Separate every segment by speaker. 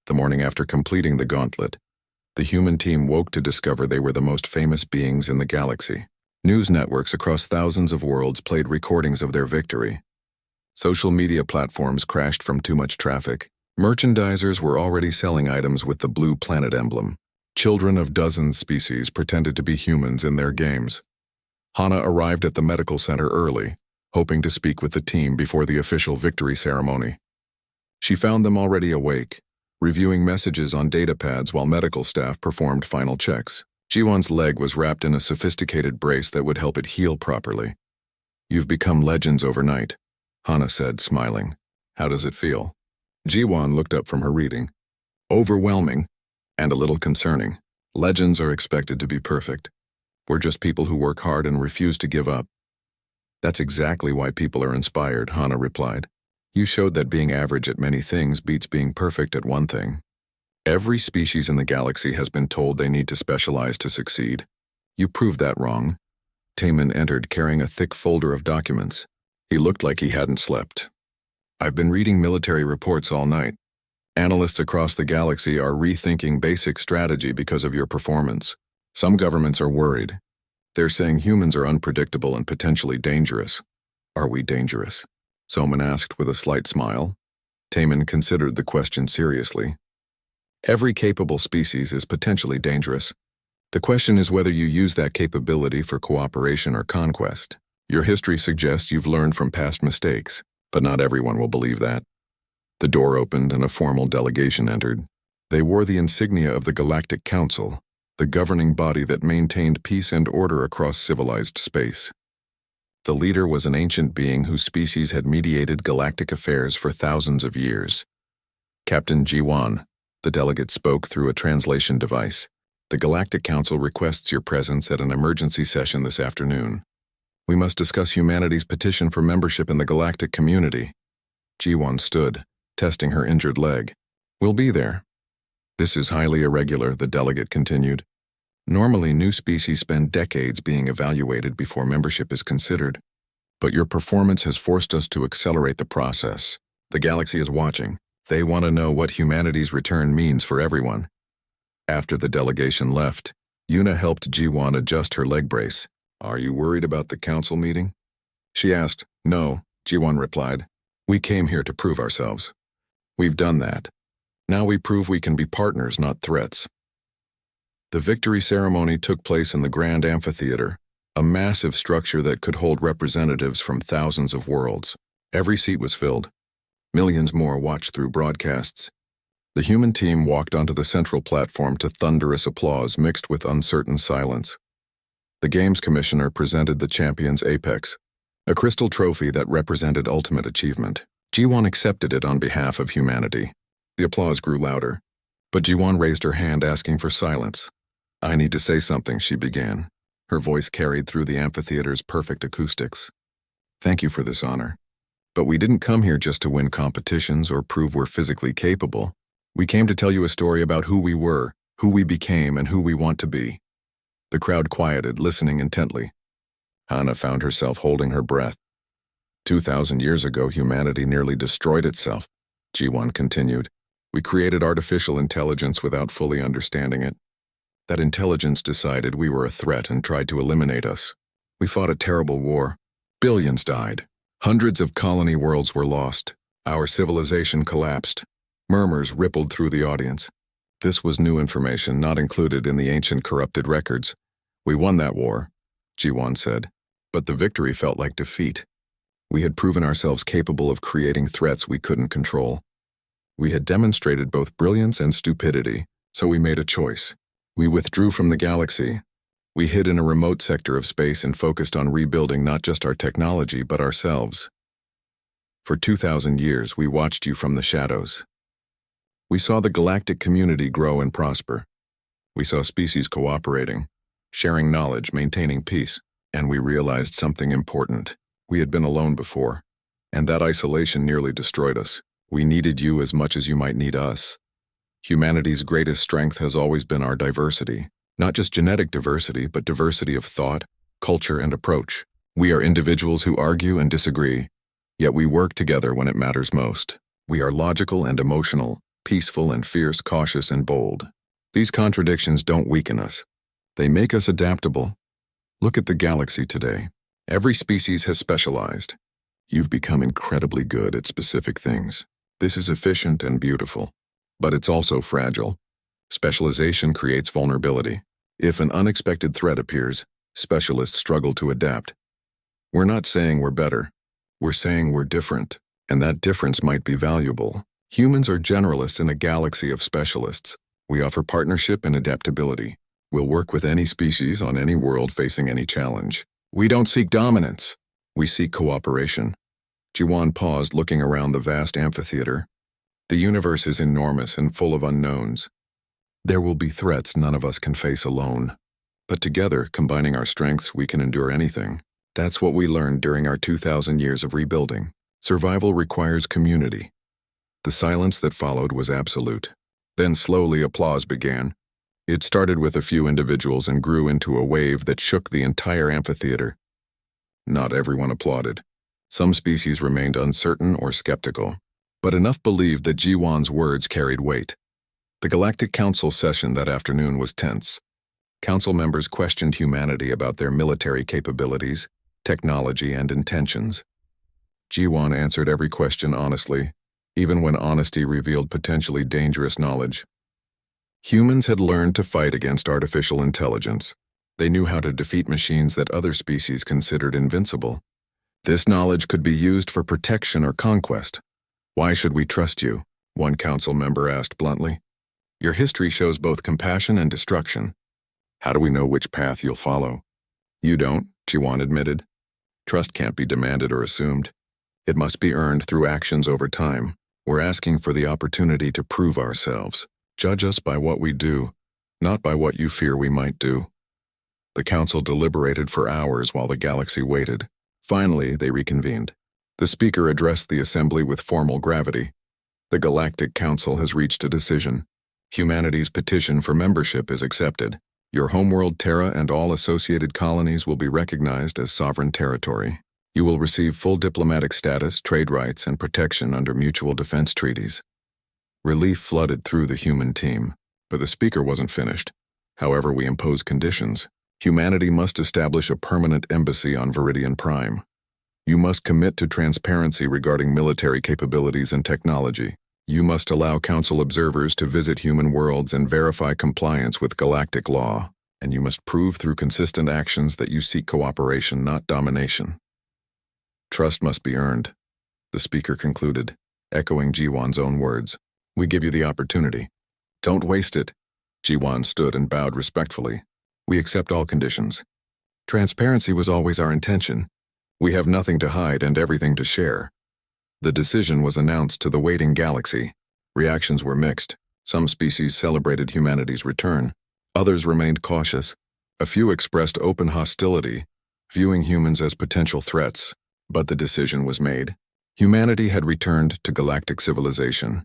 Speaker 1: The morning after completing the gauntlet, the human team woke to discover they were the most famous beings in the galaxy. News networks across thousands of worlds played recordings of their victory. Social media platforms crashed from too much traffic. Merchandisers were already selling items with the blue planet emblem. Children of dozens species pretended to be humans in their games. Hana arrived at the medical center early, hoping to speak with the team before the official victory ceremony. She found them already awake, reviewing messages on datapads while medical staff performed final checks. Jiwon's leg was wrapped in a sophisticated brace that would help it heal properly. "You've become legends overnight," Hana said, smiling. "How does it feel?" Jiwon looked up from her reading. "Overwhelming, and a little concerning. Legends are expected to be perfect. We're just people who work hard and refuse to give up." "That's exactly why people are inspired," Hana replied. "You showed that being average at many things beats being perfect at one thing. Every species in the galaxy has been told they need to specialize to succeed. You proved that wrong." Taemin entered carrying a thick folder of documents. He looked like he hadn't slept. "I've been reading military reports all night. Analysts across the galaxy are rethinking basic strategy because of your performance. Some governments are worried. They're saying humans are unpredictable and potentially dangerous." "Are we dangerous?" Soman asked with a slight smile. Taemin considered the question seriously. "Every capable species is potentially dangerous. The question is whether you use that capability for cooperation or conquest. Your history suggests you've learned from past mistakes, but not everyone will believe that." The door opened and a formal delegation entered. They wore the insignia of the Galactic Council, the governing body that maintained peace and order across civilized space. The leader was an ancient being whose species had mediated galactic affairs for thousands of years. "Captain Jiwon," the delegate spoke through a translation device. "The Galactic Council requests your presence at an emergency session this afternoon. We must discuss humanity's petition for membership in the galactic community." Jiwon stood, testing her injured leg. "We'll be there." "This is highly irregular," the delegate continued. "Normally, new species spend decades being evaluated before membership is considered. But your performance has forced us to accelerate the process. The galaxy is watching. They want to know what humanity's return means for everyone." After the delegation left, Yuna helped Jiwon adjust her leg brace. "Are you worried about the council meeting?" she asked. "No," Jiwon replied. "We came here to prove ourselves. We've done that. Now we prove we can be partners, not threats." The victory ceremony took place in the Grand Amphitheater, a massive structure that could hold representatives from thousands of worlds. Every seat was filled. Millions more watched through broadcasts. The human team walked onto the central platform to thunderous applause mixed with uncertain silence. The Games Commissioner presented the champion's apex, a crystal trophy that represented ultimate achievement. Jiwon accepted it on behalf of humanity. The applause grew louder, but Jiwon raised her hand asking for silence. "I need to say something," she began. Her voice carried through the amphitheater's perfect acoustics. "Thank you for this honor. But we didn't come here just to win competitions or prove we're physically capable. We came to tell you a story about who we were, who we became, and who we want to be." The crowd quieted, listening intently. Hana found herself holding her breath. 2,000 years ago, humanity nearly destroyed itself, Jiwon continued. "We created artificial intelligence without fully understanding it. That intelligence decided we were a threat and tried to eliminate us. We fought a terrible war. Billions died. Hundreds of colony worlds were lost. Our civilization collapsed." Murmurs rippled through the audience. This was new information not included in the ancient corrupted records. "We won that war," Jiwon said, "but the victory felt like defeat. We had proven ourselves capable of creating threats we couldn't control. We had demonstrated both brilliance and stupidity, so we made a choice. We withdrew from the galaxy. We hid in a remote sector of space and focused on rebuilding not just our technology but ourselves. For 2,000 years, we watched you from the shadows. We saw the galactic community grow and prosper. We saw species cooperating, sharing knowledge, maintaining peace, and we realized something important. We had been alone before, and that isolation nearly destroyed us. We needed you as much as you might need us. Humanity's greatest strength has always been our diversity, not just genetic diversity, but diversity of thought, culture, and approach. We are individuals who argue and disagree, yet we work together when it matters most. We are logical and emotional, peaceful and fierce, cautious and bold. These contradictions don't weaken us. They make us adaptable. Look at the galaxy today. Every species has specialized. You've become incredibly good at specific things. This is efficient and beautiful, but it's also fragile. Specialization creates vulnerability. If an unexpected threat appears, specialists struggle to adapt. We're not saying we're better. We're saying we're different, and that difference might be valuable. Humans are generalists in a galaxy of specialists. We offer partnership and adaptability. We'll work with any species on any world facing any challenge. We don't seek dominance. We seek cooperation. Jiwan paused, looking around the vast amphitheater. The universe is enormous and full of unknowns. There will be threats none of us can face alone. But together, combining our strengths, we can endure anything. That's what we learned during our 2,000 years of rebuilding. Survival requires community. The silence that followed was absolute. Then slowly applause began. It started with a few individuals and grew into a wave that shook the entire amphitheater. Not everyone applauded. Some species remained uncertain or skeptical, but enough believed that Jiwan's words carried weight. The Galactic Council session that afternoon was tense. Council members questioned humanity about their military capabilities, technology, and intentions. Jiwan answered every question honestly, even when honesty revealed potentially dangerous knowledge. Humans had learned to fight against artificial intelligence. They knew how to defeat machines that other species considered invincible. This knowledge could be used for protection or conquest. Why should we trust you? One council member asked bluntly. Your history shows both compassion and destruction. How do we know which path you'll follow? You don't, Jiwan admitted. Trust can't be demanded or assumed. It must be earned through actions over time. We're asking for the opportunity to prove ourselves. Judge us by what we do, not by what you fear we might do. The council deliberated for hours while the galaxy waited. Finally, they reconvened. The speaker addressed the assembly with formal gravity. The Galactic Council has reached a decision. Humanity's petition for membership is accepted. Your homeworld Terra and all associated colonies will be recognized as sovereign territory. You will receive full diplomatic status, trade rights, and protection under mutual defense treaties. Relief flooded through the human team, but the speaker wasn't finished. However, we impose conditions. Humanity must establish a permanent embassy on Viridian Prime. You must commit to transparency regarding military capabilities and technology. You must allow Council observers to visit human worlds and verify compliance with galactic law, and you must prove through consistent actions that you seek cooperation, not domination. Trust must be earned, the speaker concluded, echoing Jiwan's own words. We give you the opportunity. Don't waste it. Jiwan stood and bowed respectfully. We accept all conditions. Transparency was always our intention. We have nothing to hide and everything to share. The decision was announced to the waiting galaxy. Reactions were mixed. Some species celebrated humanity's return. Others remained cautious. A few expressed open hostility, viewing humans as potential threats. But the decision was made. Humanity had returned to galactic civilization.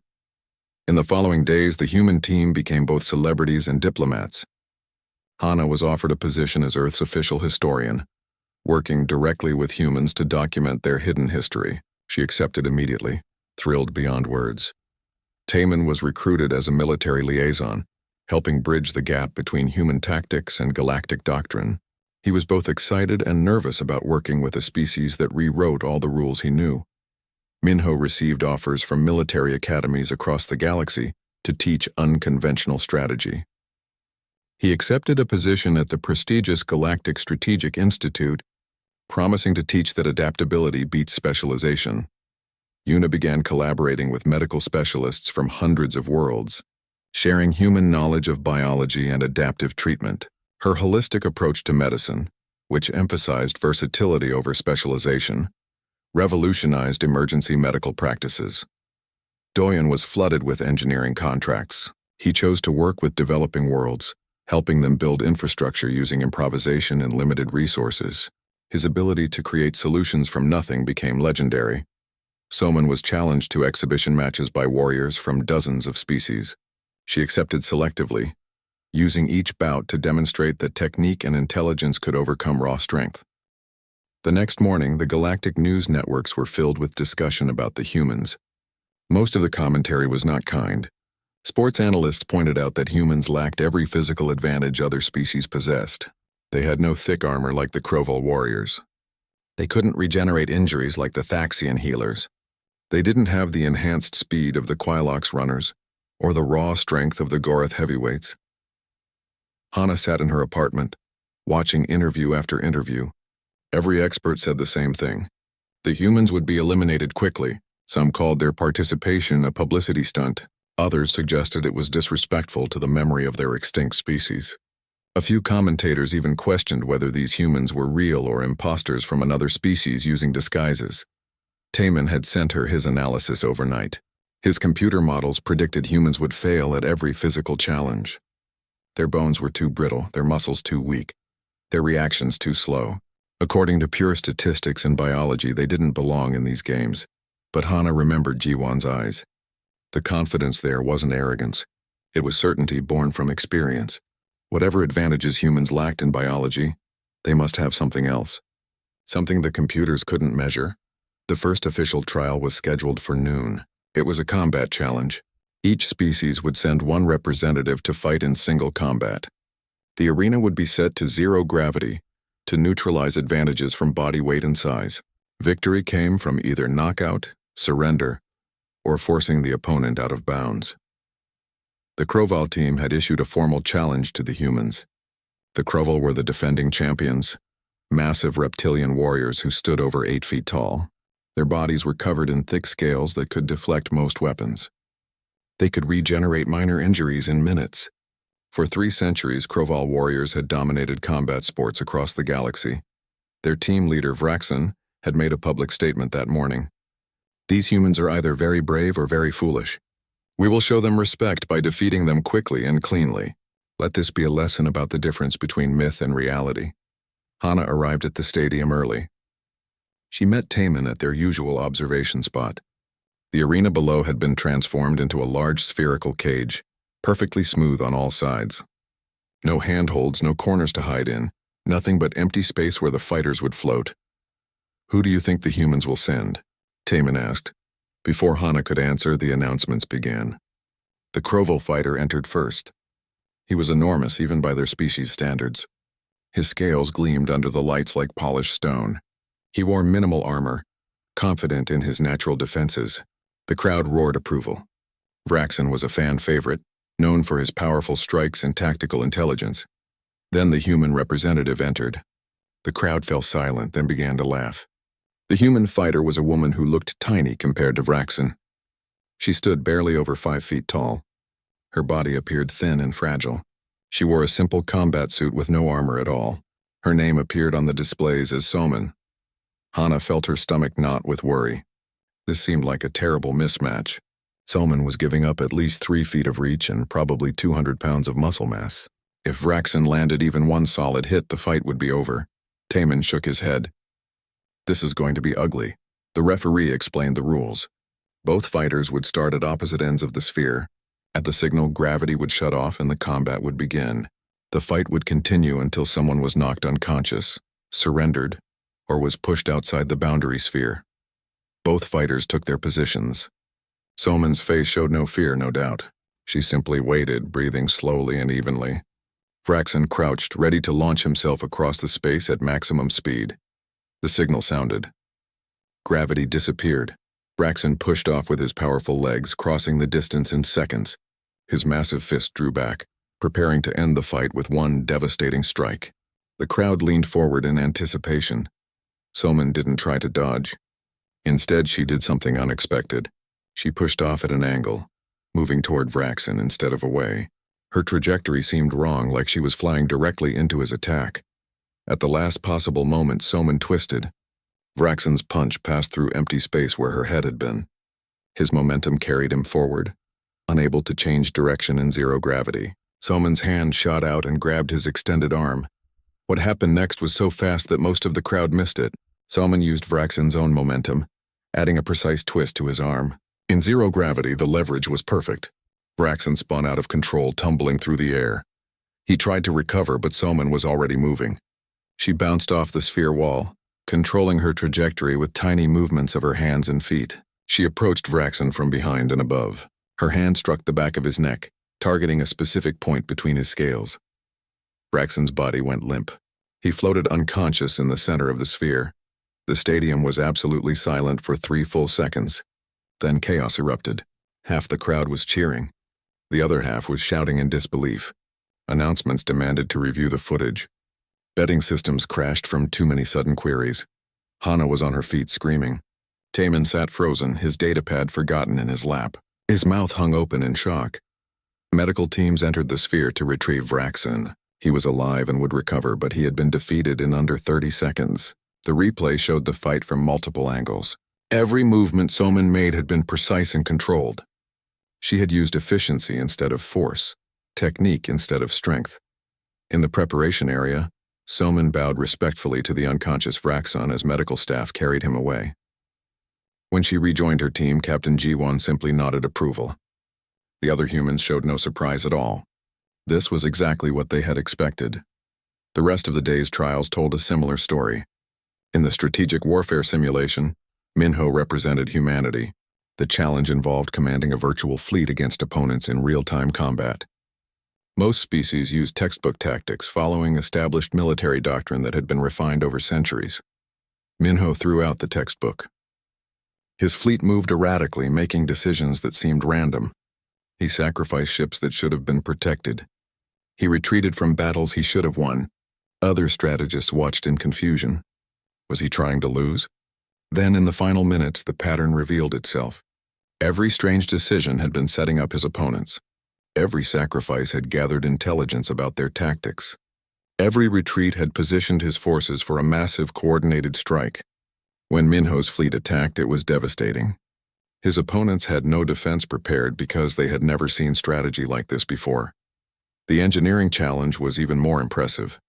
Speaker 1: In the following days, the human team became both celebrities and diplomats. Hana was offered a position as Earth's official historian, working directly with humans to document their hidden history. She accepted immediately, thrilled beyond words. Taman was recruited as a military liaison, helping bridge the gap between human tactics and galactic doctrine. He was both excited and nervous about working with a species that rewrote all the rules he knew. Minho received offers from military academies across the galaxy to teach unconventional strategy. He accepted a position at the prestigious Galactic Strategic Institute, promising to teach that adaptability beats specialization. Yuna began collaborating with medical specialists from hundreds of worlds, sharing human knowledge of biology and adaptive treatment. Her holistic approach to medicine, which emphasized versatility over specialization, revolutionized emergency medical practices. Doyen was flooded with engineering contracts. He chose to work with developing worlds, helping them build infrastructure using improvisation and limited resources. His ability to create solutions from nothing became legendary. Soman was challenged to exhibition matches by warriors from dozens of species. She accepted selectively, using each bout to demonstrate that technique and intelligence could overcome raw strength. The next morning, the galactic news networks were filled with discussion about the humans. Most of the commentary was not kind. Sports analysts pointed out that humans lacked every physical advantage other species possessed. They had no thick armor like the Kroval warriors. They couldn't regenerate injuries like the Thaxian healers. They didn't have the enhanced speed of the Quilox runners, or the raw strength of the Gorath heavyweights. Hana sat in her apartment, watching interview after interview. Every expert said the same thing. The humans would be eliminated quickly. Some called their participation a publicity stunt. Others suggested it was disrespectful to the memory of their extinct species. A few commentators even questioned whether these humans were real or imposters from another species using disguises. Taman had sent her his analysis overnight. His computer models predicted humans would fail at every physical challenge. Their bones were too brittle, their muscles too weak, their reactions too slow. According to pure statistics and biology, they didn't belong in these games. But Hana remembered Jiwon's eyes. The confidence there wasn't arrogance. It was certainty born from experience. Whatever advantages humans lacked in biology, they must have something else. Something the computers couldn't measure. The first official trial was scheduled for noon. It was a combat challenge. Each species would send one representative to fight in single combat. The arena would be set to 0 gravity to neutralize advantages from body weight and size. Victory came from either knockout, surrender, or forcing the opponent out of bounds. The Kroval team had issued a formal challenge to the humans. The Kroval were the defending champions, massive reptilian warriors who stood over 8 feet tall. Their bodies were covered in thick scales that could deflect most weapons. They could regenerate minor injuries in minutes. For 3 centuries, Kroval warriors had dominated combat sports across the galaxy. Their team leader, Vraxen, had made a public statement that morning. These humans are either very brave or very foolish. We will show them respect by defeating them quickly and cleanly. Let this be a lesson about the difference between myth and reality. Hana arrived at the stadium early. She met Taman at their usual observation spot. The arena below had been transformed into a large spherical cage, perfectly smooth on all sides. No handholds, no corners to hide in, nothing but empty space where the fighters would float. "Who do you think the humans will send?" Taman asked. Before Hana could answer, the announcements began. The Kroval fighter entered first. He was enormous even by their species standards. His scales gleamed under the lights like polished stone. He wore minimal armor, confident in his natural defenses. The crowd roared approval. Vraxen was a fan favorite, known for his powerful strikes and tactical intelligence. Then the human representative entered. The crowd fell silent, then began to laugh. The human fighter was a woman who looked tiny compared to Vraxen. She stood barely over 5 feet tall. Her body appeared thin and fragile. She wore a simple combat suit with no armor at all. Her name appeared on the displays as Soman. Hana felt her stomach knot with worry. This seemed like a terrible mismatch. Soman was giving up at least 3 feet of reach and probably 200 pounds of muscle mass. If Vraxen landed even one solid hit, the fight would be over. Taman shook his head. "This is going to be ugly." The referee explained the rules. Both fighters would start at opposite ends of the sphere. At the signal, gravity would shut off and the combat would begin. The fight would continue until someone was knocked unconscious, surrendered, or was pushed outside the boundary sphere. Both fighters took their positions. Soman's face showed no fear, no doubt. She simply waited, breathing slowly and evenly. Vraxen crouched, ready to launch himself across the space at maximum speed. The signal sounded. Gravity disappeared. Vraxen pushed off with his powerful legs, crossing the distance in seconds. His massive fist drew back, preparing to end the fight with one devastating strike. The crowd leaned forward in anticipation. Soman didn't try to dodge. Instead, she did something unexpected. She pushed off at an angle, moving toward Vraxen instead of away. Her trajectory seemed wrong, like she was flying directly into his attack. At the last possible moment, Soman twisted. Vraxen's punch passed through empty space where her head had been. His momentum carried him forward, unable to change direction in 0 gravity. Soman's hand shot out and grabbed his extended arm. What happened next was so fast that most of the crowd missed it. Soman used Vraxen's own momentum, adding a precise twist to his arm. In 0 gravity, the leverage was perfect. Vraxen spun out of control, tumbling through the air. He tried to recover, but Soman was already moving. She bounced off the sphere wall, controlling her trajectory with tiny movements of her hands and feet. She approached Vraxen from behind and above. Her hand struck the back of his neck, targeting a specific point between his scales. Braxton's body went limp. He floated unconscious in the center of the sphere. The stadium was absolutely silent for 3 full seconds. Then chaos erupted. Half the crowd was cheering. The other half was shouting in disbelief. Announcements demanded to review the footage. Betting systems crashed from too many sudden queries. Hana was on her feet screaming. Taman sat frozen, his datapad forgotten in his lap. His mouth hung open in shock. Medical teams entered the sphere to retrieve Vraxon. He was alive and would recover, but he had been defeated in under 30 seconds. The replay showed the fight from multiple angles. Every movement Soman made had been precise and controlled. She had used efficiency instead of force, technique instead of strength. In the preparation area, Soman bowed respectfully to the unconscious Vraxon as medical staff carried him away. When she rejoined her team, Captain Jiwon simply nodded approval. The other humans showed no surprise at all. This was exactly what they had expected. The rest of the day's trials told a similar story. In the strategic warfare simulation, Minho represented humanity. The challenge involved commanding a virtual fleet against opponents in real-time combat. Most species used textbook tactics, following established military doctrine that had been refined over centuries. Minho threw out the textbook. His fleet moved erratically, making decisions that seemed random. He sacrificed ships that should have been protected. He retreated from battles he should have won. Other strategists watched in confusion. Was he trying to lose? Then, in the final minutes, the pattern revealed itself. Every strange decision had been setting up his opponents. Every sacrifice had gathered intelligence about their tactics. Every retreat had positioned his forces for a massive coordinated strike. When Minho's fleet attacked, it was devastating. His opponents had no defense prepared because they had never seen strategy like this before. The engineering challenge was even more impressive.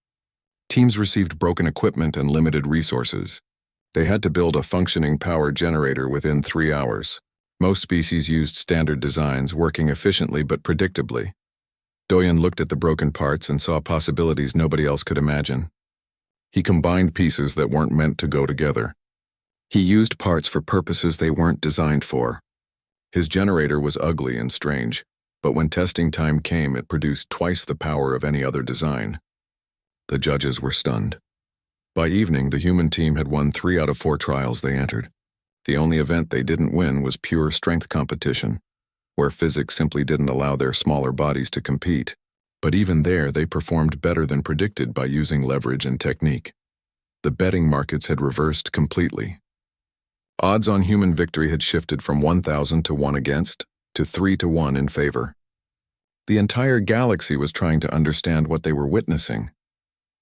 Speaker 1: Teams received broken equipment and limited resources. They had to build a functioning power generator within 3 hours. Most species used standard designs, working efficiently but predictably. Doyen looked at the broken parts and saw possibilities nobody else could imagine. He combined pieces that weren't meant to go together. He used parts for purposes they weren't designed for. His generator was ugly and strange, but when testing time came, it produced twice the power of any other design. The judges were stunned. By evening, the human team had won 3 out of 4 trials they entered. The only event they didn't win was pure strength competition, where physics simply didn't allow their smaller bodies to compete. But even there, they performed better than predicted by using leverage and technique. The betting markets had reversed completely. Odds on human victory had shifted from 1,000 to 1 against to 3 to 1 in favor. The entire galaxy was trying to understand what they were witnessing.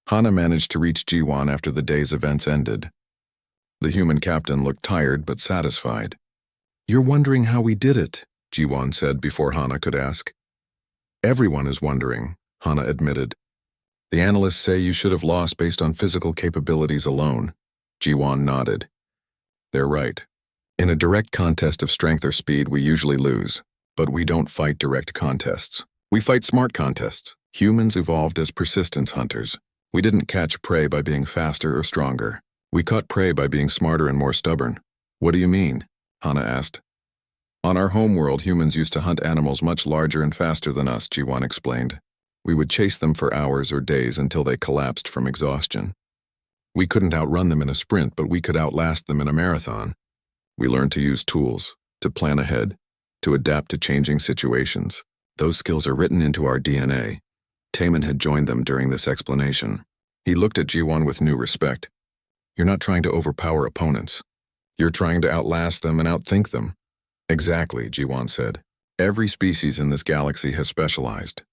Speaker 1: Hana managed to reach Jiwon after the day's events ended. The human captain looked tired but satisfied. "You're wondering how we did it," Jiwon said before Hana could ask. "Everyone is wondering," Hana admitted. "The analysts say you should have lost based on physical capabilities alone." Jiwon nodded. "They're right. In a direct contest of strength or speed, we usually lose. But we don't fight direct contests. We fight smart contests. Humans evolved as persistence hunters. We didn't catch prey by being faster or stronger. We caught prey by being smarter and more stubborn." "What do you mean?" Hana asked. "On our homeworld, humans used to hunt animals much larger and faster than us," Jiwon explained. "We would chase them for hours or days until they collapsed from exhaustion. We couldn't outrun them in a sprint, but we could outlast them in a marathon. We learned to use tools, to plan ahead, to adapt to changing situations. Those skills are written into our DNA." Taman had joined them during this explanation. He looked at Jiwon with new respect. "You're not trying to overpower opponents. You're trying to outlast them and outthink them." "Exactly," Jiwon said. "Every species in this galaxy has specialized.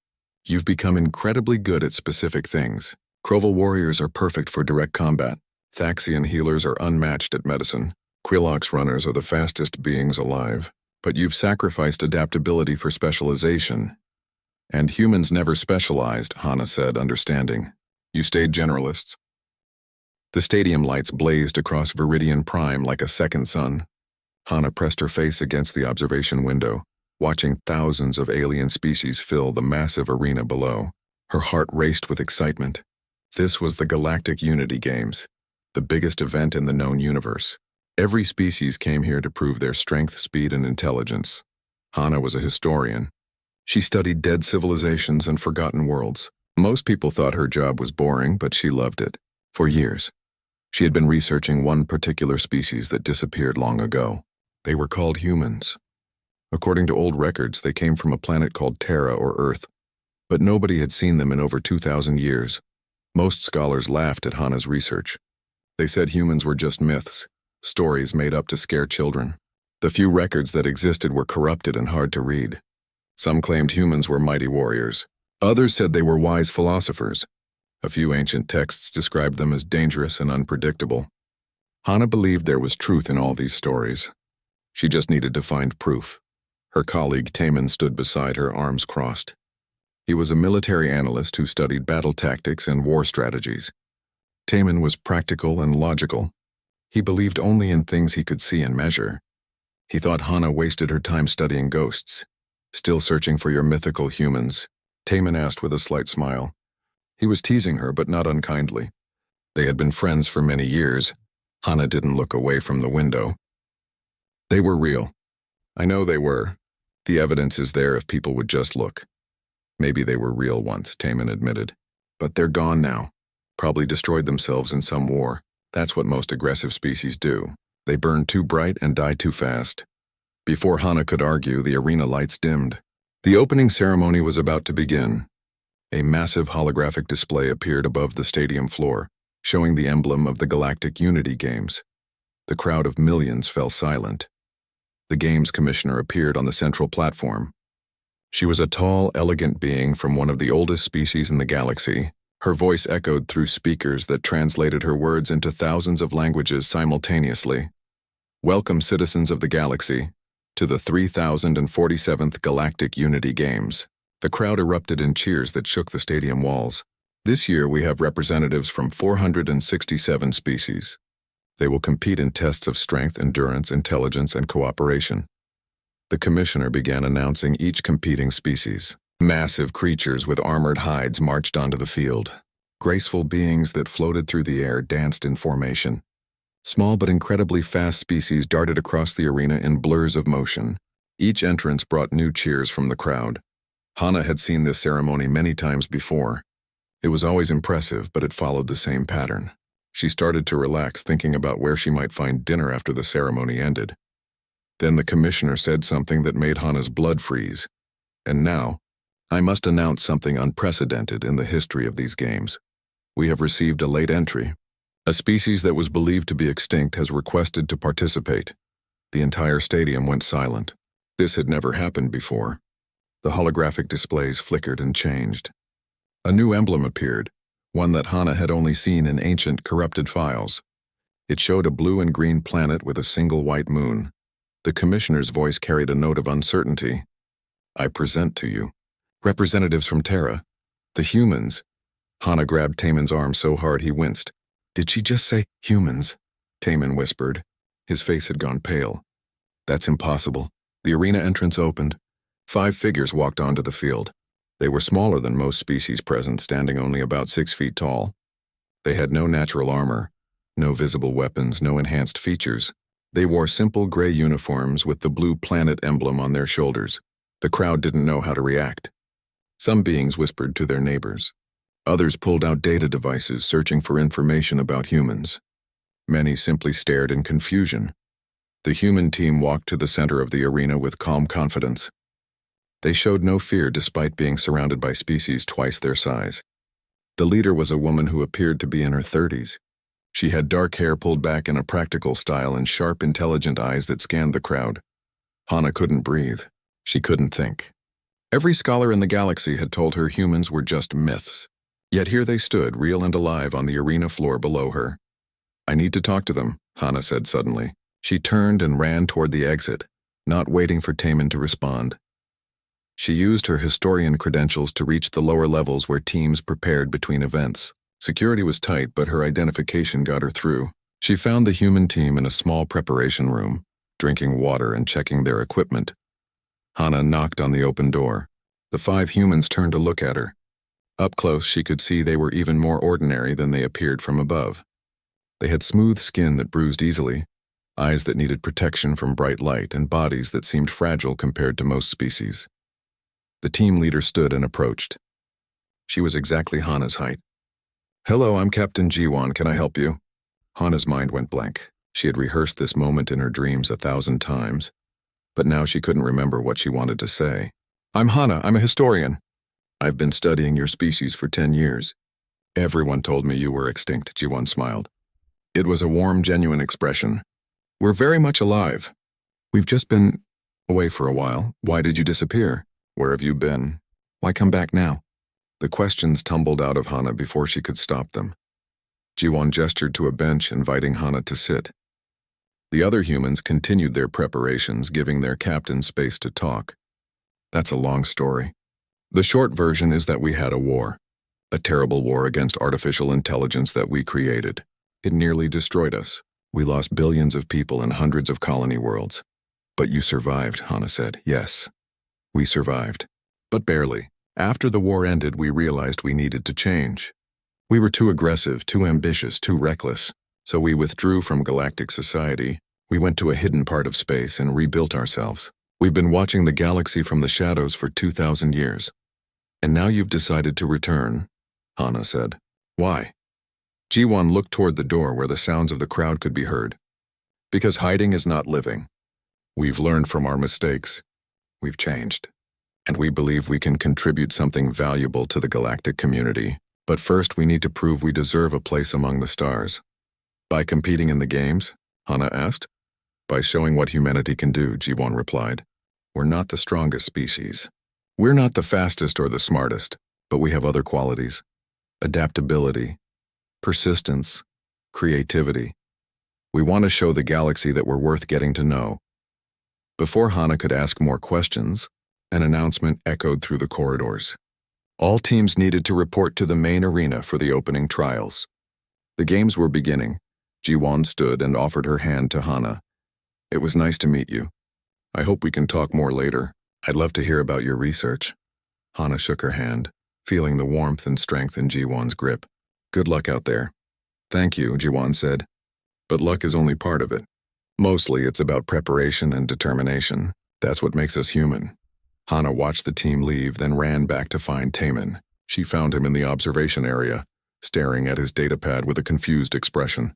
Speaker 1: You've become incredibly good at specific things. Kroval warriors are perfect for direct combat. Thaxian healers are unmatched at medicine. Quilox runners are the fastest beings alive. But you've sacrificed adaptability for specialization." "And humans never specialized," Hana said, understanding. "You stayed generalists." The stadium lights blazed across Viridian Prime like a second sun. Hana pressed her face against the observation window, watching thousands of alien species fill the massive arena below. Her heart raced with excitement. This was the Galactic Unity Games, the biggest event in the known universe. Every species came here to prove their strength, speed, and intelligence. Hana was a historian. She studied dead civilizations and forgotten worlds. Most people thought her job was boring, but she loved it. For years, she had been researching one particular species that disappeared long ago. They were called humans. According to old records, they came from a planet called Terra or Earth, but nobody had seen them in over 2,000 years. Most scholars laughed at Hana's research. They said humans were just myths, stories made up to scare children. The few records that existed were corrupted and hard to read. Some claimed humans were mighty warriors. Others said they were wise philosophers. A few ancient texts described them as dangerous and unpredictable. Hana believed there was truth in all these stories. She just needed to find proof. Her colleague Taman stood beside her, arms crossed. He was a military analyst who studied battle tactics and war strategies. Taman was practical and logical. He believed only in things he could see and measure. He thought Hana wasted her time studying ghosts. Still searching for your mythical humans? Taman asked with a slight smile. He was teasing her, but not unkindly. They had been friends for many years. Hana didn't look away from the window. They were real. I know they were. The evidence is there if people would just look. Maybe they were real once, Taman admitted. But they're gone now. Probably destroyed themselves in some war. That's what most aggressive species do. They burn too bright and die too fast. Before Hana could argue, the arena lights dimmed. The opening ceremony was about to begin. A massive holographic display appeared above the stadium floor, showing the emblem of the Galactic Unity Games. The crowd of millions fell silent. The Games Commissioner appeared on the central platform. She was a tall, elegant being from one of the oldest species in the galaxy. Her voice echoed through speakers that translated her words into thousands of languages simultaneously. Welcome, citizens of the galaxy, to the 3047th Galactic Unity Games. The crowd erupted in cheers that shook the stadium walls. This year we have representatives from 467 species. They will compete in tests of strength, endurance, intelligence, and cooperation. The commissioner began announcing each competing species. Massive creatures with armored hides marched onto the field. Graceful beings that floated through the air danced in formation. Small but incredibly fast species darted across the arena in blurs of motion. Each entrance brought new cheers from the crowd. Hana had seen this ceremony many times before. It was always impressive, but it followed the same pattern. She started to relax, thinking about where she might find dinner after the ceremony ended. Then the commissioner said something that made Hana's blood freeze. And now, I must announce something unprecedented in the history of these games. We have received a late entry. A species that was believed to be extinct has requested to participate. The entire stadium went silent. This had never happened before. The holographic displays flickered and changed. A new emblem appeared, one that Hana had only seen in ancient, corrupted files. It showed a blue and green planet with a single white moon. The commissioner's voice carried a note of uncertainty. I present to you representatives from Terra, the humans. Hana grabbed Taman's arm so hard he winced. Did she just say humans? Taman whispered. His face had gone pale. That's impossible. The arena entrance opened. 5 figures walked onto the field. They were smaller than most species present, standing only about 6 feet tall. They had no natural armor, no visible weapons, no enhanced features. They wore simple gray uniforms with the blue planet emblem on their shoulders. The crowd didn't know how to react. Some beings whispered to their neighbors. Others pulled out data devices, searching for information about humans. Many simply stared in confusion. The human team walked to the center of the arena with calm confidence. They showed no fear despite being surrounded by species twice their size. The leader was a woman who appeared to be in her 30s. She had dark hair pulled back in a practical style and sharp, intelligent eyes that scanned the crowd. Hana couldn't breathe. She couldn't think. Every scholar in the galaxy had told her humans were just myths. Yet here they stood, real and alive, on the arena floor below her. I need to talk to them, Hana said suddenly. She turned and ran toward the exit, not waiting for Taman to respond. She used her historian credentials to reach the lower levels where teams prepared between events. Security was tight, but her identification got her through. She found the human team in a small preparation room, drinking water and checking their equipment. Hana knocked on the open door. The 5 humans turned to look at her. Up close, she could see they were even more ordinary than they appeared from above. They had smooth skin that bruised easily, eyes that needed protection from bright light and bodies that seemed fragile compared to most species. The team leader stood and approached. She was exactly Hana's height. "Hello, I'm Captain Jiwon. Can I help you?" Hana's mind went blank. She had rehearsed this moment in her dreams 1,000 times, but now she couldn't remember what she wanted to say. "I'm Hana. I'm a historian. I've been studying your species for 10 years. Everyone told me you were extinct," Jiwon smiled. It was a warm, genuine expression. "We're very much alive. We've just been away for a while. Why did you disappear? Where have you been? Why come back now?" The questions tumbled out of Hana before she could stop them. Jiwon gestured to a bench, inviting Hana to sit. The other humans continued their preparations, giving their captain space to talk. That's a long story. The short version is that we had a war. A terrible war against artificial intelligence that we created. It nearly destroyed us. We lost billions of people and hundreds of colony worlds. "But you survived," Hana said. "Yes, we survived. But barely. After the war ended, we realized we needed to change. We were too aggressive, too ambitious, too reckless. So we withdrew from galactic society. We went to a hidden part of space and rebuilt ourselves. We've been watching the galaxy from the shadows for 2,000 years. And now you've decided to return," Hana said. "Why?" Jiwon looked toward the door where the sounds of the crowd could be heard. "Because hiding is not living. We've learned from our mistakes. We've changed. And we believe we can contribute something valuable to the galactic community. But first we need to prove we deserve a place among the stars." "By competing in the games?" Hana asked. "By showing what humanity can do," Jiwon replied. "We're not the strongest species. We're not the fastest or the smartest, but we have other qualities. Adaptability, persistence, creativity. We want to show the galaxy that we're worth getting to know." Before Hana could ask more questions, an announcement echoed through the corridors. All teams needed to report to the main arena for the opening trials. The games were beginning. Jiwon stood and offered her hand to Hana. "It was nice to meet you. I hope we can talk more later. I'd love to hear about your research." Hana shook her hand, feeling the warmth and strength in Jiwon's grip. "Good luck out there." "Thank you," Jiwon said. "But luck is only part of it. Mostly it's about preparation and determination. That's what makes us human." Hana watched the team leave, then ran back to find Taemin. She found him in the observation area, staring at his datapad with a confused expression.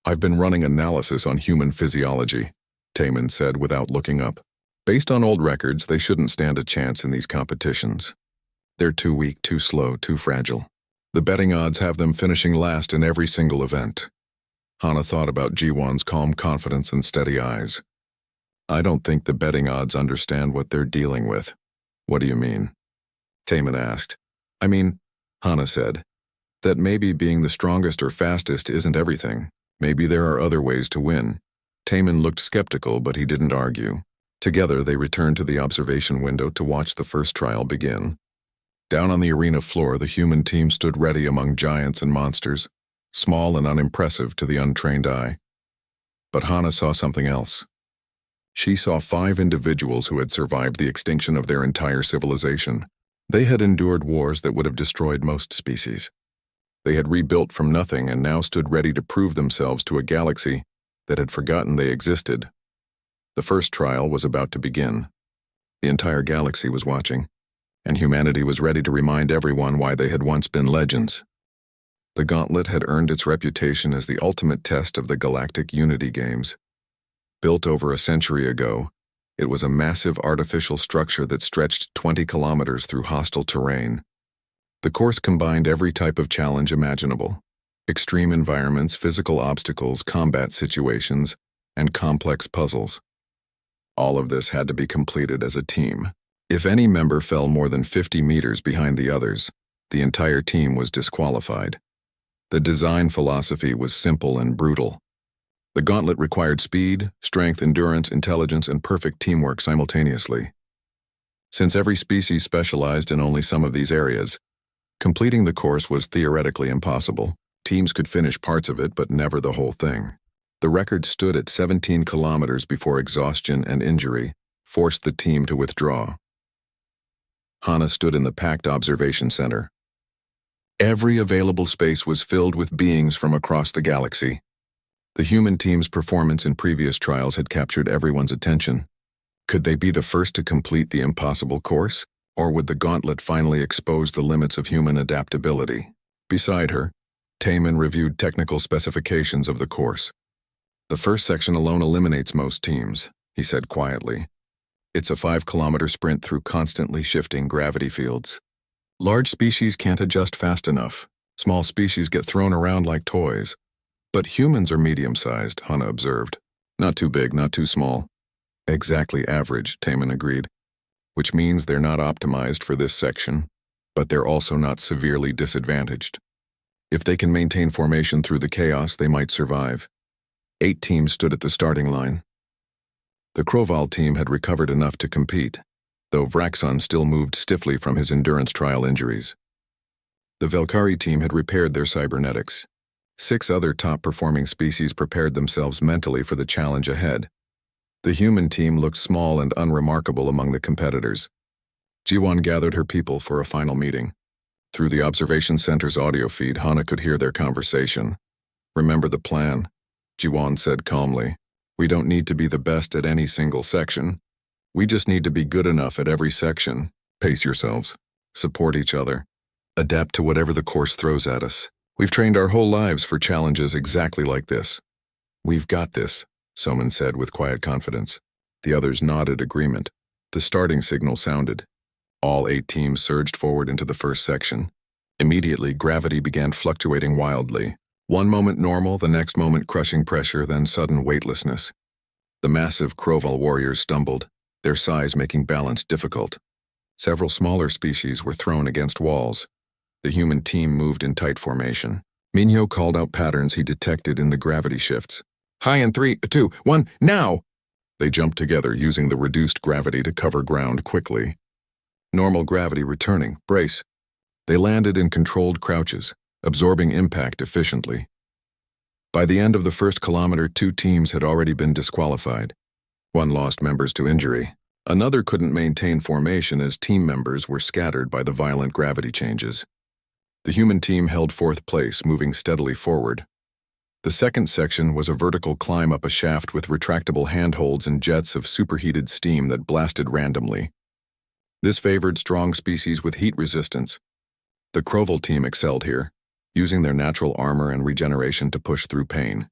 Speaker 1: "I've been running analysis on human physiology," Taemin said without looking up. "Based on old records, they shouldn't stand a chance in these competitions. They're too weak, too slow, too fragile. The betting odds have them finishing last in every single event." Hana thought about Jiwon's calm confidence and steady eyes. "I don't think the betting odds understand what they're dealing with." "What do you mean?" Taemin asked. "I mean," Hana said, "that maybe being the strongest or fastest isn't everything. Maybe there are other ways to win." Taemin looked skeptical, but he didn't argue. Together they returned to the observation window to watch the first trial begin. Down on the arena floor, the human team stood ready among giants and monsters, small and unimpressive to the untrained eye. But Hana saw something else. She saw 5 individuals who had survived the extinction of their entire civilization. They had endured wars that would have destroyed most species. They had rebuilt from nothing and now stood ready to prove themselves to a galaxy that had forgotten they existed. The first trial was about to begin. The entire galaxy was watching, and humanity was ready to remind everyone why they had once been legends. The gauntlet had earned its reputation as the ultimate test of the Galactic Unity Games. Built over a century ago, it was a massive artificial structure that stretched 20 kilometers through hostile terrain. The course combined every type of challenge imaginable: extreme environments, physical obstacles, combat situations, and complex puzzles. All of this had to be completed as a team. If any member fell more than 50 meters behind the others, the entire team was disqualified. The design philosophy was simple and brutal. The gauntlet required speed, strength, endurance, intelligence, and perfect teamwork simultaneously. Since every species specialized in only some of these areas, completing the course was theoretically impossible. Teams could finish parts of it, but never the whole thing. The record stood at 17 kilometers before exhaustion and injury forced the team to withdraw. Hana stood in the packed observation center. Every available space was filled with beings from across the galaxy. The human team's performance in previous trials had captured everyone's attention. Could they be the first to complete the impossible course? Or would the gauntlet finally expose the limits of human adaptability? Beside her, Taman reviewed technical specifications of the course. The first section alone eliminates most teams, he said quietly. It's a 5-kilometer sprint through constantly shifting gravity fields. Large species can't adjust fast enough. Small species get thrown around like toys. But humans are medium-sized, Hana observed. Not too big, not too small. Exactly average, Taman agreed. Which means they're not optimized for this section, but they're also not severely disadvantaged. If they can maintain formation through the chaos, they might survive. 8 teams stood at the starting line. The Kroval team had recovered enough to compete, though Vraxon still moved stiffly from his endurance trial injuries. The Velkari team had repaired their cybernetics. 6 other top-performing species prepared themselves mentally for the challenge ahead. The human team looked small and unremarkable among the competitors. Jiwon gathered her people for a final meeting. Through the observation center's audio feed, Hana could hear their conversation. Remember the plan, Jiwon said calmly. We don't need to be the best at any single section. We just need to be good enough at every section. Pace yourselves. Support each other. Adapt to whatever the course throws at us. We've trained our whole lives for challenges exactly like this. We've got this, Soman said with quiet confidence. The others nodded agreement. The starting signal sounded. All 8 teams surged forward into the first section. Immediately, gravity began fluctuating wildly. One moment normal, the next moment crushing pressure, then sudden weightlessness. The massive Kroval warriors stumbled, their size making balance difficult. Several smaller species were thrown against walls. The human team moved in tight formation. Minho called out patterns he detected in the gravity shifts. High in 3, 2, 1, now! They jumped together, using the reduced gravity to cover ground quickly. Normal gravity returning, brace. They landed in controlled crouches, absorbing impact efficiently. By the end of the first kilometer, 2 teams had already been disqualified. One lost members to injury. Another couldn't maintain formation as team members were scattered by the violent gravity changes. The human team held 4th place, moving steadily forward. The second section was a vertical climb up a shaft with retractable handholds and jets of superheated steam that blasted randomly. This favored strong species with heat resistance. The Kroval team excelled here, using their natural armor and regeneration to push through pain.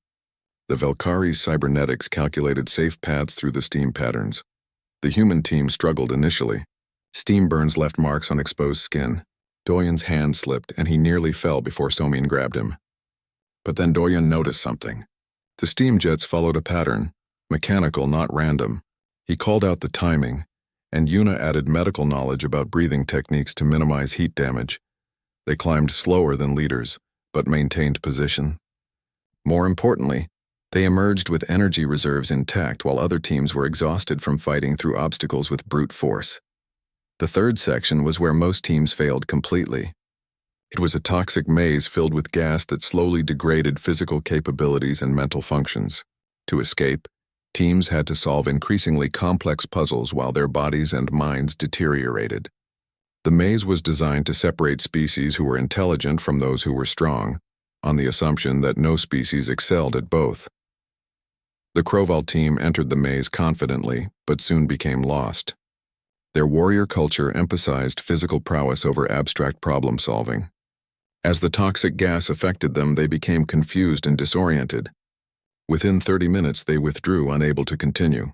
Speaker 1: The Velkari's cybernetics calculated safe paths through the steam patterns. The human team struggled initially. Steam burns left marks on exposed skin. Doyen's hand slipped and he nearly fell before Somin grabbed him. But then Doyen noticed something. The steam jets followed a pattern, mechanical, not random. He called out the timing, and Yuna added medical knowledge about breathing techniques to minimize heat damage. They climbed slower than leaders, but maintained position. More importantly, they emerged with energy reserves intact while other teams were exhausted from fighting through obstacles with brute force. The third section was where most teams failed completely. It was a toxic maze filled with gas that slowly degraded physical capabilities and mental functions. To escape, teams had to solve increasingly complex puzzles while their bodies and minds deteriorated. The maze was designed to separate species who were intelligent from those who were strong, on the assumption that no species excelled at both. The Kroval team entered the maze confidently, but soon became lost. Their warrior culture emphasized physical prowess over abstract problem-solving. As the toxic gas affected them, they became confused and disoriented. Within 30 minutes, they withdrew, unable to continue.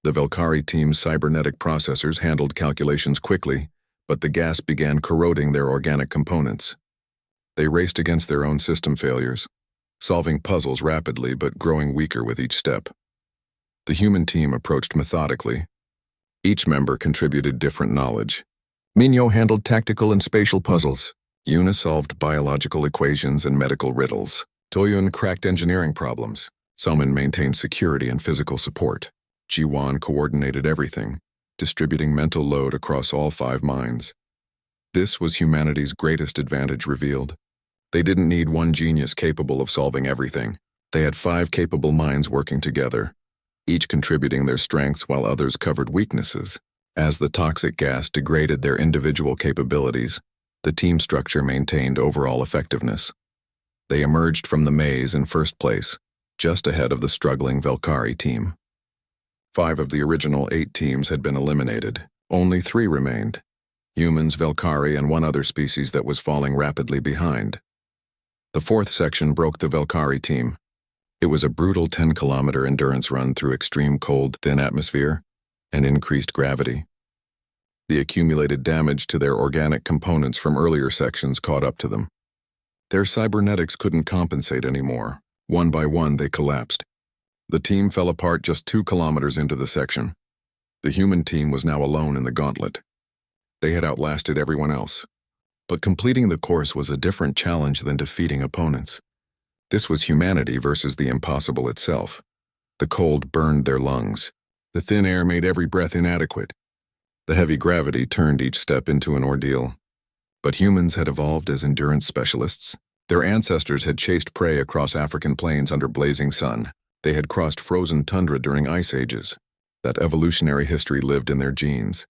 Speaker 1: The Velkari team's cybernetic processors handled calculations quickly, but the gas began corroding their organic components. They raced against their own system failures, solving puzzles rapidly but growing weaker with each step. The human team approached methodically. Each member contributed different knowledge. Minho handled tactical and spatial puzzles. Yuna solved biological equations and medical riddles. Toyun cracked engineering problems. Somin maintained security and physical support. Jiwon coordinated everything, distributing mental load across all 5 minds. This was humanity's greatest advantage revealed. They didn't need one genius capable of solving everything. They had 5 capable minds working together, each contributing their strengths while others covered weaknesses. As the toxic gas degraded their individual capabilities, the team structure maintained overall effectiveness. They emerged from the maze in first place, just ahead of the struggling Valkyrie team. 5 of the original 8 teams had been eliminated. Only 3 remained: humans, Valkyrie, and one other species that was falling rapidly behind. The 4th section broke the Valkyrie team. It was a brutal 10-kilometer endurance run through extreme cold, thin atmosphere and increased gravity. The accumulated damage to their organic components from earlier sections caught up to them. Their cybernetics couldn't compensate anymore. One by one, they collapsed. The team fell apart just 2 kilometers into the section. The human team was now alone in the gauntlet. They had outlasted everyone else. But completing the course was a different challenge than defeating opponents. This was humanity versus the impossible itself. The cold burned their lungs. The thin air made every breath inadequate. The heavy gravity turned each step into an ordeal. But humans had evolved as endurance specialists. Their ancestors had chased prey across African plains under blazing sun. They had crossed frozen tundra during ice ages. That evolutionary history lived in their genes.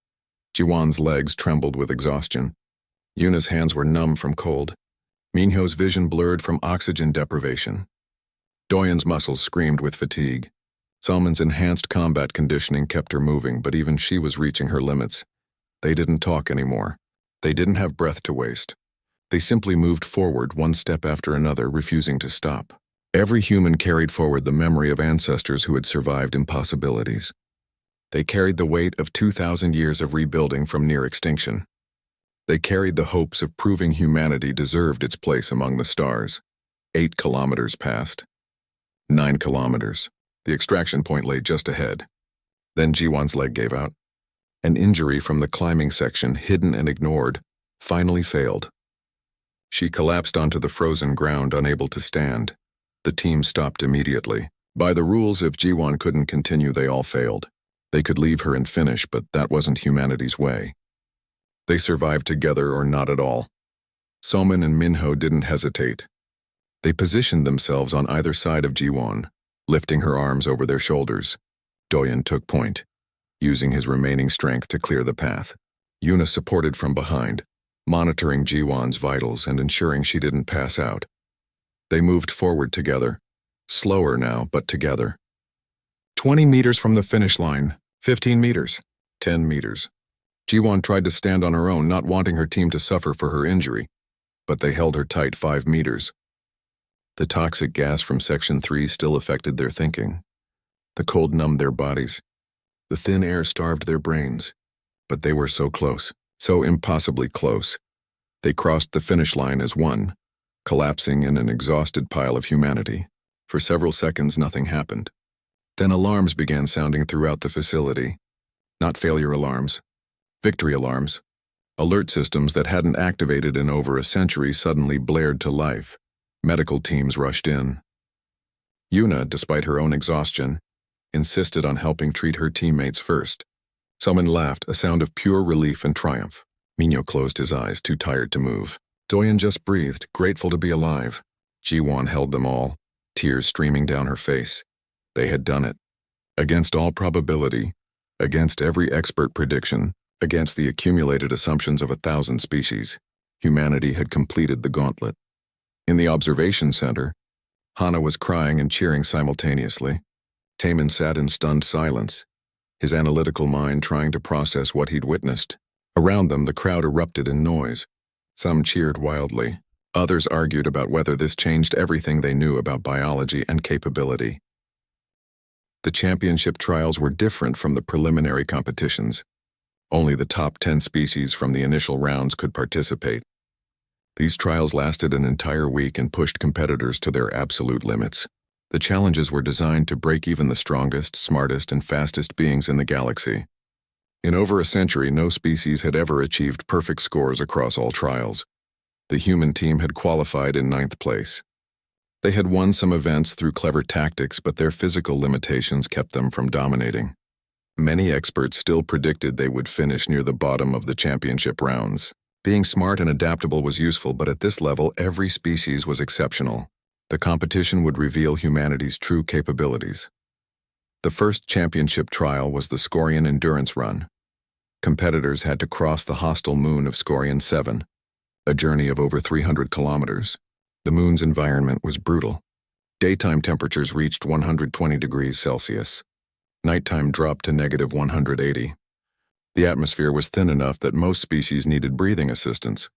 Speaker 1: Jiwan's legs trembled with exhaustion. Yuna's hands were numb from cold. Minho's vision blurred from oxygen deprivation. Doyen's muscles screamed with fatigue. Salmon's enhanced combat conditioning kept her moving, but even she was reaching her limits. They didn't talk anymore. They didn't have breath to waste. They simply moved forward, one step after another, refusing to stop. Every human carried forward the memory of ancestors who had survived impossibilities. They carried the weight of 2,000 years of rebuilding from near extinction. They carried the hopes of proving humanity deserved its place among the stars. 8 kilometers passed. 9 kilometers. The extraction point lay just ahead. Then Jiwan's leg gave out. An injury from the climbing section, hidden and ignored, finally failed. She collapsed onto the frozen ground, unable to stand. The team stopped immediately. By the rules, if Jiwan couldn't continue, they all failed. They could leave her and finish, but that wasn't humanity's way. They survived together or not at all. Soman and Minho didn't hesitate. They positioned themselves on either side of Jiwan, lifting her arms over their shoulders. Doyen took point, using his remaining strength to clear the path. Yuna supported from behind, monitoring Jiwan's vitals and ensuring she didn't pass out. They moved forward together, slower now, but together. 20 meters from the finish line, 15 meters, 10 meters. Jiwan tried to stand on her own, not wanting her team to suffer for her injury, but they held her tight 5 meters. The toxic gas from Section 3 still affected their thinking. The cold numbed their bodies. The thin air starved their brains. But they were so close, so impossibly close. They crossed the finish line as one, collapsing in an exhausted pile of humanity. For several seconds, nothing happened. Then alarms began sounding throughout the facility. Not failure alarms. Victory alarms. Alert systems that hadn't activated in over a century suddenly blared to life. Medical teams rushed in. Yuna, despite her own exhaustion, insisted on helping treat her teammates first. Someone laughed, a sound of pure relief and triumph. Minho closed his eyes, too tired to move. Doyen just breathed, grateful to be alive. Jiwan held them all, tears streaming down her face. They had done it. Against all probability, against every expert prediction, against the accumulated assumptions of 1,000 species, humanity had completed the gauntlet. In the observation center, Hana was crying and cheering simultaneously. Taman sat in stunned silence, his analytical mind trying to process what he'd witnessed. Around them, the crowd erupted in noise. Some cheered wildly. Others argued about whether this changed everything they knew about biology and capability. The championship trials were different from the preliminary competitions. Only the top 10 species from the initial rounds could participate. These trials lasted an entire week and pushed competitors to their absolute limits. The challenges were designed to break even the strongest, smartest, and fastest beings in the galaxy. In over a century, no species had ever achieved perfect scores across all trials. The human team had qualified in 9th place. They had won some events through clever tactics, but their physical limitations kept them from dominating. Many experts still predicted they would finish near the bottom of the championship rounds. Being smart and adaptable was useful, but at this level, every species was exceptional. The competition would reveal humanity's true capabilities. The first championship trial was the Scorian Endurance Run. Competitors had to cross the hostile moon of Scorian 7, a journey of over 300 kilometers. The moon's environment was brutal. Daytime temperatures reached 120 degrees Celsius. Nighttime dropped to negative 180. The atmosphere was thin enough that most species needed breathing assistance.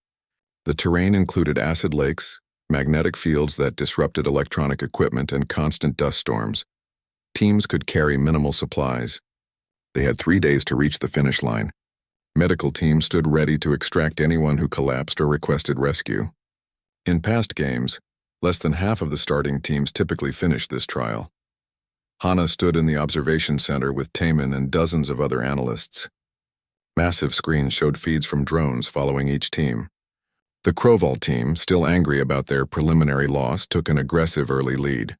Speaker 1: The terrain included acid lakes, magnetic fields that disrupted electronic equipment, and constant dust storms. Teams could carry minimal supplies. They had 3 days to reach the finish line. Medical teams stood ready to extract anyone who collapsed or requested rescue. In past games, less than half of the starting teams typically finished this trial. Hana stood in the observation center with Taman and dozens of other analysts. Massive screens showed feeds from drones following each team. The Kroval team, still angry about their preliminary loss, took an aggressive early lead.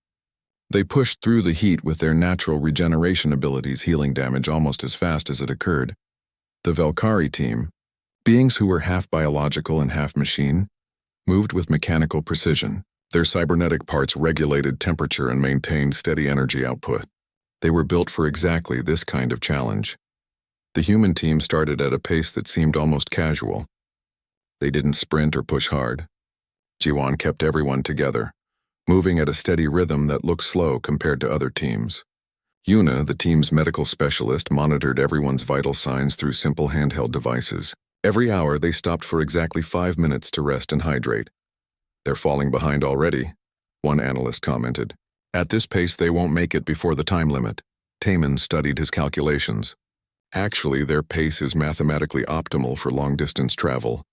Speaker 1: They pushed through the heat with their natural regeneration abilities healing damage almost as fast as it occurred. The Valkyrie team, beings who were half biological and half machine, moved with mechanical precision. Their cybernetic parts regulated temperature and maintained steady energy output. They were built for exactly this kind of challenge. The human team started at a pace that seemed almost casual. They didn't sprint or push hard. Jiwan kept everyone together, moving at a steady rhythm that looked slow compared to other teams. Yuna, the team's medical specialist, monitored everyone's vital signs through simple handheld devices. Every hour, they stopped for exactly 5 minutes to rest and hydrate. "They're falling behind already," one analyst commented. "At this pace, they won't make it before the time limit." Taman studied his calculations. Actually, their pace is mathematically optimal for long-distance travel.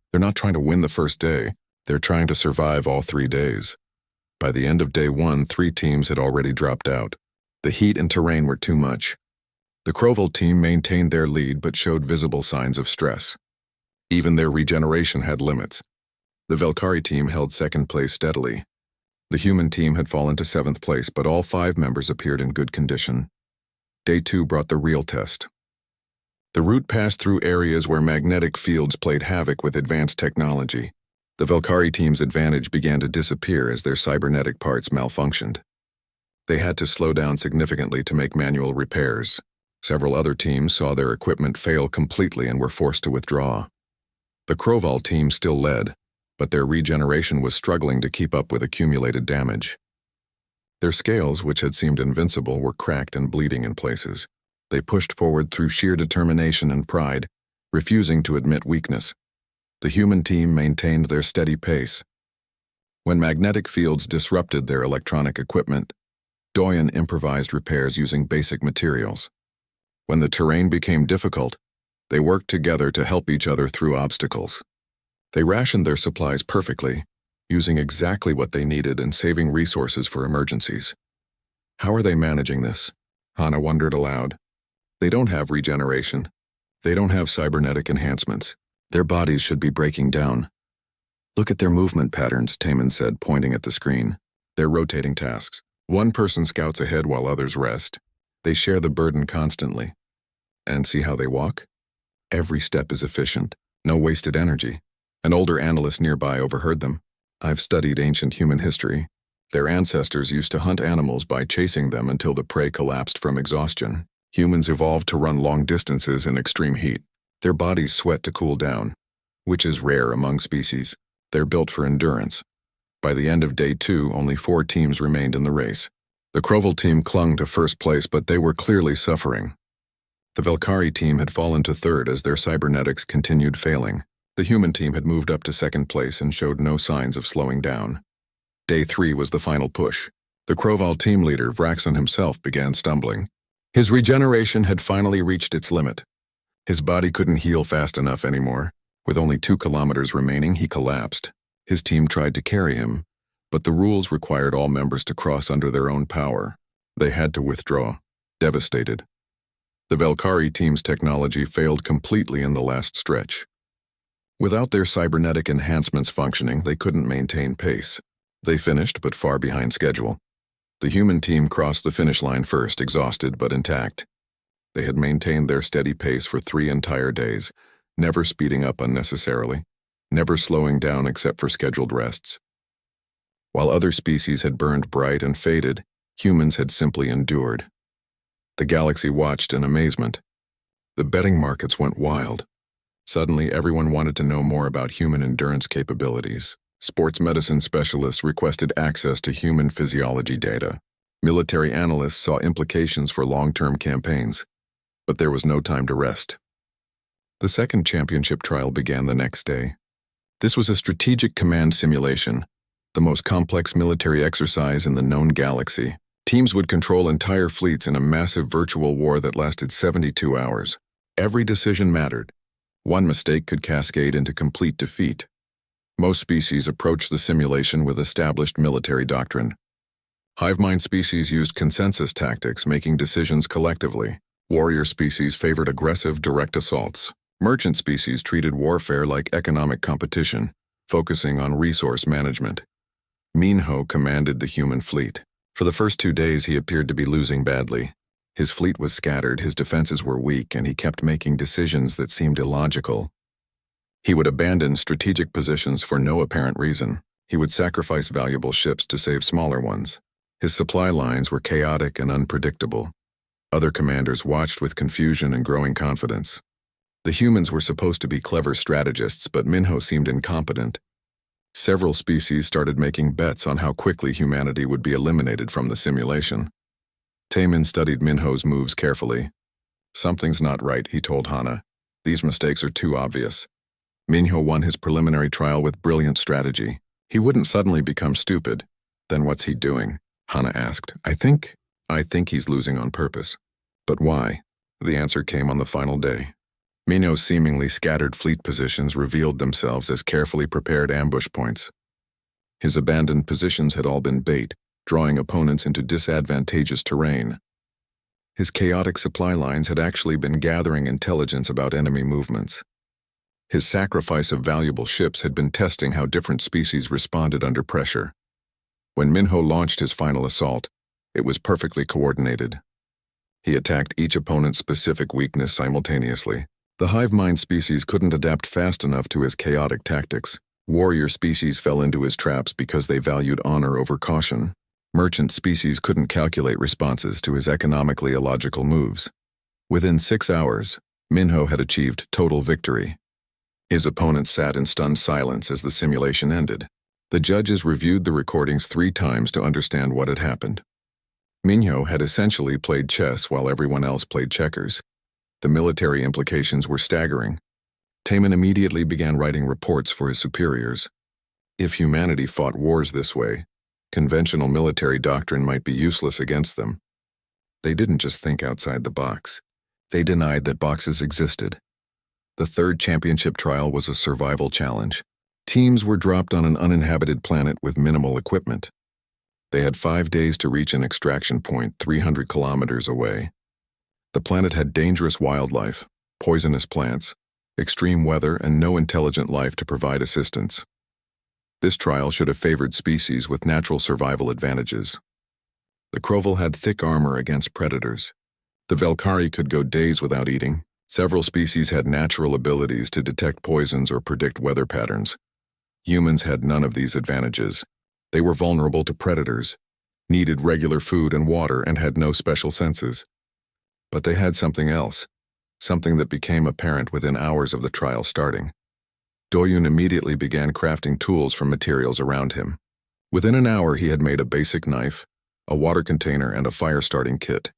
Speaker 1: They're not trying to win the first day. They're trying to survive all 3 days. By the end of day 1, 3 teams had already dropped out. The heat and terrain were too much. The Kroval team maintained their lead but showed visible signs of stress. Even their regeneration had limits. The Valkyrie team held second place steadily. The human team had fallen to 7th place, but all 5 members appeared in good condition. Day 2 brought the real test. The route passed through areas where magnetic fields played havoc with advanced technology. The Valkyrie team's advantage began to disappear as their cybernetic parts malfunctioned. They had to slow down significantly to make manual repairs. Several other teams saw their equipment fail completely and were forced to withdraw. The Kroval team still led, but their regeneration was struggling to keep up with accumulated damage. Their scales, which had seemed invincible, were cracked and bleeding in places. They pushed forward through sheer determination and pride, refusing to admit weakness. The human team maintained their steady pace. When magnetic fields disrupted their electronic equipment, Doyen improvised repairs using basic materials. When the terrain became difficult, they worked together to help each other through obstacles. They rationed their supplies perfectly, using exactly what they needed and saving resources for emergencies. How are they managing this? Hana wondered aloud. They don't have regeneration. They don't have cybernetic enhancements. Their bodies should be breaking down. Look at their movement patterns, Taman said, pointing at the screen. They're rotating tasks. One person scouts ahead while others rest. They share the burden constantly. And see how they walk? Every step is efficient. No wasted energy. An older analyst nearby overheard them. I've studied ancient human history. Their ancestors used to hunt animals by chasing them until the prey collapsed from exhaustion. Humans evolved to run long distances in extreme heat. Their bodies sweat to cool down, which is rare among species. They're built for endurance. By the end of day 2, only 4 teams remained in the race. The Kroval team clung to first place, but they were clearly suffering. The Valkyrie team had fallen to 3rd as their cybernetics continued failing. The human team had moved up to 2nd place and showed no signs of slowing down. Day 3 was the final push. The Kroval team leader, Vraxon himself, began stumbling. His regeneration had finally reached its limit. His body couldn't heal fast enough anymore. With only 2 kilometers remaining, he collapsed. His team tried to carry him, but the rules required all members to cross under their own power. They had to withdraw, devastated. The Valkyrie team's technology failed completely in the last stretch. Without their cybernetic enhancements functioning, they couldn't maintain pace. They finished, but far behind schedule. The human team crossed the finish line first, exhausted but intact. They had maintained their steady pace for 3 entire days, never speeding up unnecessarily, never slowing down except for scheduled rests. While other species had burned bright and faded, humans had simply endured. The galaxy watched in amazement. The betting markets went wild. Suddenly, everyone wanted to know more about human endurance capabilities. Sports medicine specialists requested access to human physiology data. Military analysts saw implications for long-term campaigns, but there was no time to rest. The second championship trial began the next day. This was a strategic command simulation, the most complex military exercise in the known galaxy. Teams would control entire fleets in a massive virtual war that lasted 72 hours. Every decision mattered. One mistake could cascade into complete defeat. Most species approached the simulation with established military doctrine. Hive mind species used consensus tactics, making decisions collectively. Warrior species favored aggressive, direct assaults. Merchant species treated warfare like economic competition, focusing on resource management. Minho commanded the human fleet. For the first 2 days, he appeared to be losing badly. His fleet was scattered, his defenses were weak, and he kept making decisions that seemed illogical. He would abandon strategic positions for no apparent reason. He would sacrifice valuable ships to save smaller ones. His supply lines were chaotic and unpredictable. Other commanders watched with confusion and growing confidence. The humans were supposed to be clever strategists, but Minho seemed incompetent. Several species started making bets on how quickly humanity would be eliminated from the simulation. Taemin studied Minho's moves carefully. "Something's not right," he told Hana. "These mistakes are too obvious." Minho won his preliminary trial with brilliant strategy. He wouldn't suddenly become stupid. "Then what's he doing?" Hana asked. I think he's losing on purpose." "But why?" The answer came on the final day. Minho's seemingly scattered fleet positions revealed themselves as carefully prepared ambush points. His abandoned positions had all been bait, drawing opponents into disadvantageous terrain. His chaotic supply lines had actually been gathering intelligence about enemy movements. His sacrifice of valuable ships had been testing how different species responded under pressure. When Minho launched his final assault, it was perfectly coordinated. He attacked each opponent's specific weakness simultaneously. The hive mind species couldn't adapt fast enough to his chaotic tactics. Warrior species fell into his traps because they valued honor over caution. Merchant species couldn't calculate responses to his economically illogical moves. Within 6 hours, Minho had achieved total victory. His opponents sat in stunned silence as the simulation ended. The judges reviewed the recordings 3 times to understand what had happened. Minho had essentially played chess while everyone else played checkers. The military implications were staggering. Taemin immediately began writing reports for his superiors. If humanity fought wars this way, conventional military doctrine might be useless against them. They didn't just think outside the box. They denied that boxes existed. The third championship trial was a survival challenge. Teams were dropped on an uninhabited planet with minimal equipment. They had 5 days to reach an extraction point 300 kilometers away. The planet had dangerous wildlife, poisonous plants, extreme weather, and no intelligent life to provide assistance. This trial should have favored species with natural survival advantages. The Kroval had thick armor against predators. The Velkari could go days without eating. Several species had natural abilities to detect poisons or predict weather patterns. Humans had none of these advantages. They were vulnerable to predators, needed regular food and water, and had no special senses. But they had something else, something that became apparent within hours of the trial starting. Doyun immediately began crafting tools from materials around him. Within an hour, he had made a basic knife, a water container, and a fire-starting kit.